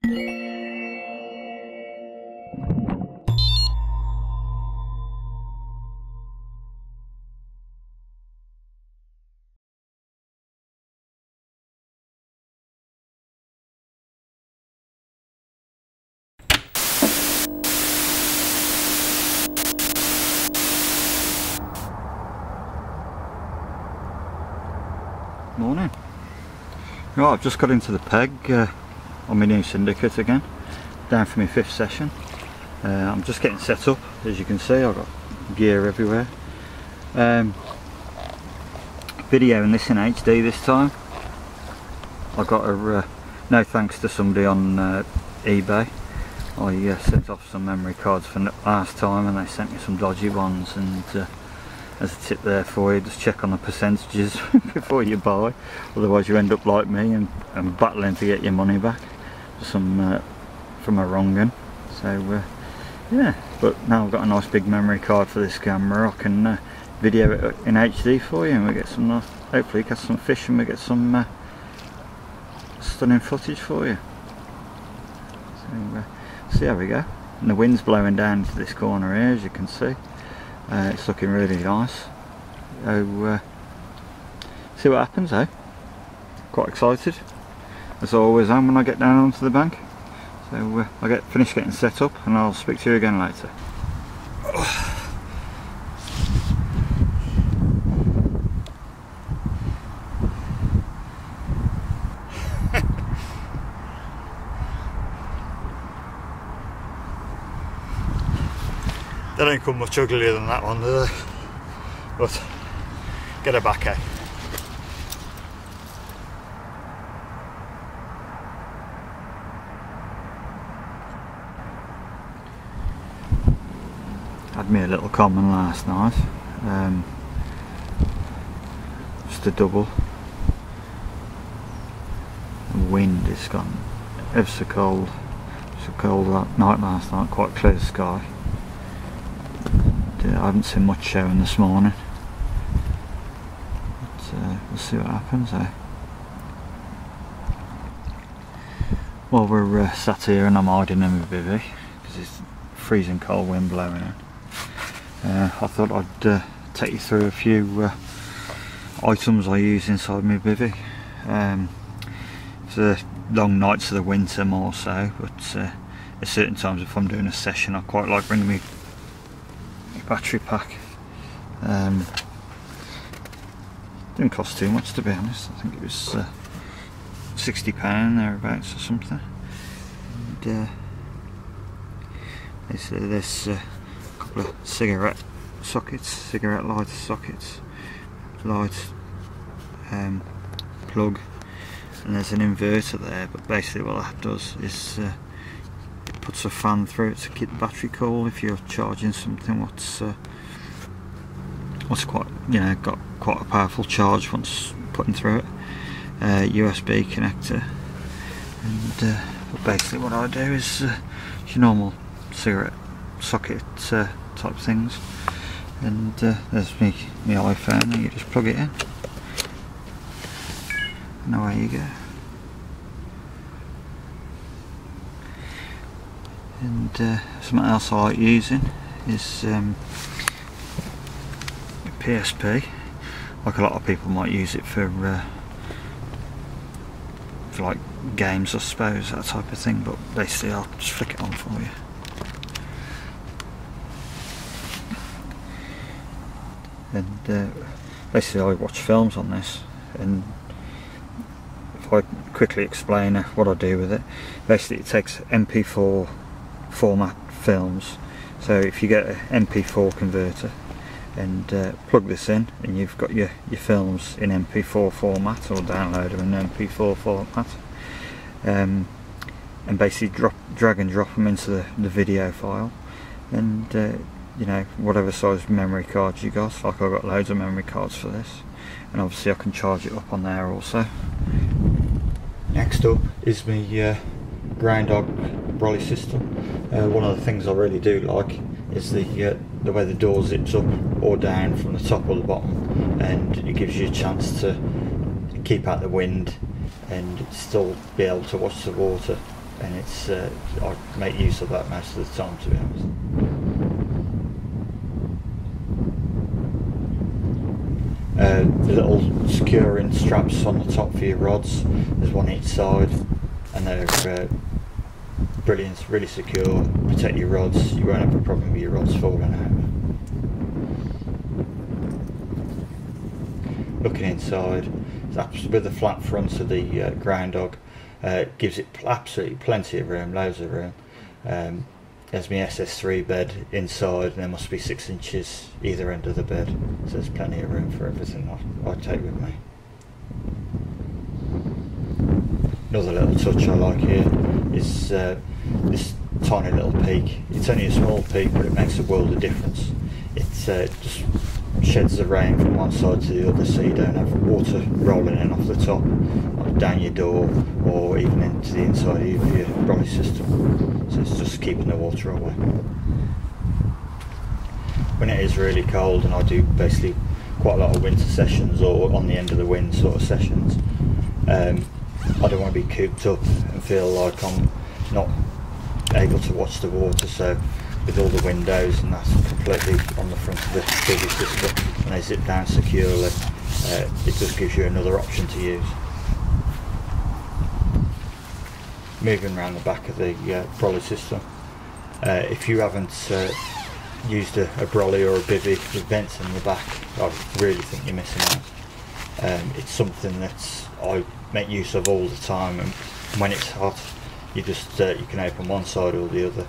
Morning. Right, I've just got into the peg on my new syndicate again, down for my 5th session. I'm just getting set up. As you can see, I've got gear everywhere. Videoing this in HD this time. I got a no thanks to somebody on eBay. I sent off some memory cards for last time and they sent me some dodgy ones, and as a tip there for you, just check on the percentages before you buy, otherwise you end up like me and battling to get your money back from a wrong one. So yeah, but now I've got a nice big memory card for this camera. I can video it in HD for you, and we get some nice, hopefully catch some fish, and we get some stunning footage for you. So how we go. And the wind's blowing down to this corner here, as you can see. It's looking really nice. So see what happens, eh? Quite excited, as I always am when I get down onto the bank. So I'll finish getting set up and I'll speak to you again later. They don't come much uglier than that one, do they? But get her back, eh? Had me a little common last night, just a double. The wind has gone ever so cold. So cold that night last night, quite clear sky. I haven't seen much showing this morning, but we'll see what happens, eh? Well, we're sat here and I'm hiding in my bivvy because it's freezing cold wind blowing in. I thought I'd take you through a few items I use inside my bivvy. It's the long nights of the winter more so, but at certain times if I'm doing a session I quite like bringing me battery pack. Didn't cost too much, to be honest. I think it was £60 thereabouts or something. And there's a couple of cigarette lighter sockets, light plug, and there's an inverter there. But basically what that does is it puts a fan through it to keep the battery cool if you're charging something what's quite, you know, got quite a powerful charge once putting through it. USB connector, and but basically what I do is your normal cigarette socket type things, and there's my iPhone, and you just plug it in and away you go. And something else I like using is PSP. Like a lot of people might use it for like games, I suppose, that type of thing, but basically I'll just flick it on for you. And basically I watch films on this, and if I quickly explain what I do with it, basically it takes MP4 format films. So if you get an MP4 converter and plug this in, and you've got your films in MP4 format, or download them in MP4 format, and basically drag and drop them into the video file, and you know, whatever size memory cards you got. Like I've got loads of memory cards for this, and obviously I can charge it up on there also. Next up is my ground-hog brolly system. One of the things I really do like is the way the door zips up or down from the top or the bottom, and it gives you a chance to keep out the wind and still be able to watch the water and it's I make use of that most of the time, to be honest. The little securing straps on the top for your rods, there's one each side, and they're brilliant, really secure, protect your rods. You won't have a problem with your rods falling out. Looking inside, with the flat front of the ground dog, gives it absolutely plenty of room, loads of room. There's my SS3 bed inside, and there must be 6 inches either end of the bed, so there's plenty of room for everything I take with me. Another little touch I like here is this tiny little peak. It's only a small peak, but it makes a world of difference. It just sheds the rain from one side to the other, so you don't have water rolling in off the top, like down your door, or even into the inside of your brolly system. So it's just keeping the water away. When it is really cold, and I do basically quite a lot of winter sessions or on the end of the wind sort of sessions, I don't want to be cooped up and feel like I'm not able to watch the water, so with all the windows and that's completely on the front of the bigger system, and they zip down securely, it just gives you another option to use. Moving around the back of the brolly system, if you haven't used a brolly or a bivvy with vents in the back, I really think you're missing out. It's something that I make use of all the time, and when it's hot, you just you can open one side or the other,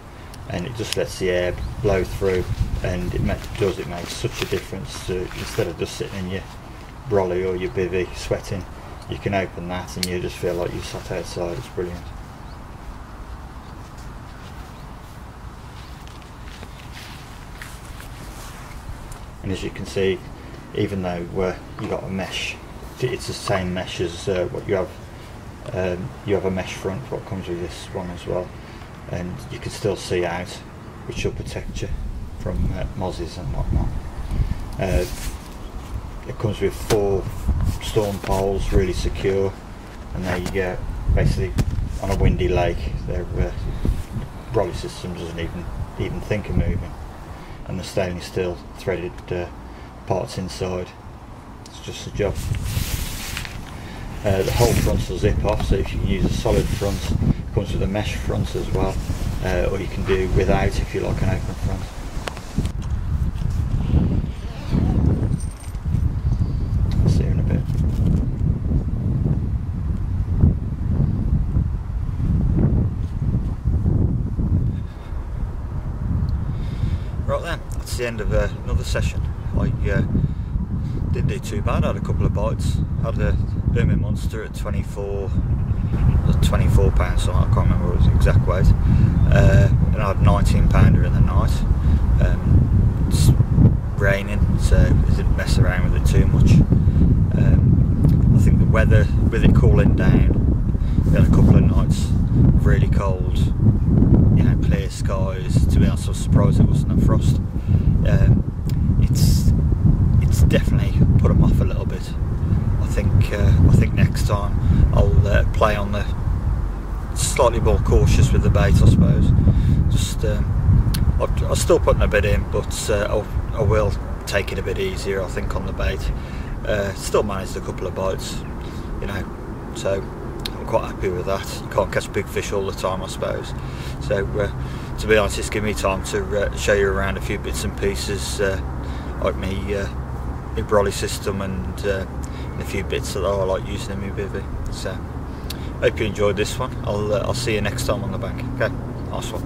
and it just lets the air blow through, and it makes such a difference to, instead of just sitting in your brolly or your bivvy sweating, you can open that and you just feel like you sat outside. It's brilliant. And as you can see, even though you got a mesh, it's the same mesh as what you have. You have a mesh front, what comes with this one as well, and you can still see out, which will protect you from mozzies and whatnot. It comes with 4 storm poles, really secure, and they basically, on a windy lake, their brolly system doesn't even think of moving, and the stainless steel threaded parts inside. It's just a job. The whole front will zip off, so if you use a solid front, it comes with a mesh front as well, or you can do without if you like an open front. I'll see you in a bit. Right then, that's the end of another session. I didn't do too bad. I had a couple of bites. I had a Blooming Monster at 24 pounds, so I can't remember what the exact weight, and I had a 19 pounder in the night. It's raining, so I didn't mess around with it too much. I think the weather, with it cooling down, we had a couple of nights of really cold, you know, clear skies. To be honest, I was surprised it wasn't a frost. It's definitely put them off a little bit. I think next time I'll play on the slightly more cautious with the bait, I suppose. Just I'll still putting a bit in, but I will take it a bit easier, I think, on the bait. Still managed a couple of bites, you know, so I'm quite happy with that. You can't catch big fish all the time, I suppose. So to be honest, it's given me time to show you around a few bits and pieces, like my brolly system and a few bits that I like using in my bivvy. So hope you enjoyed this one. I'll see you next time on the bank. Okay, nice one.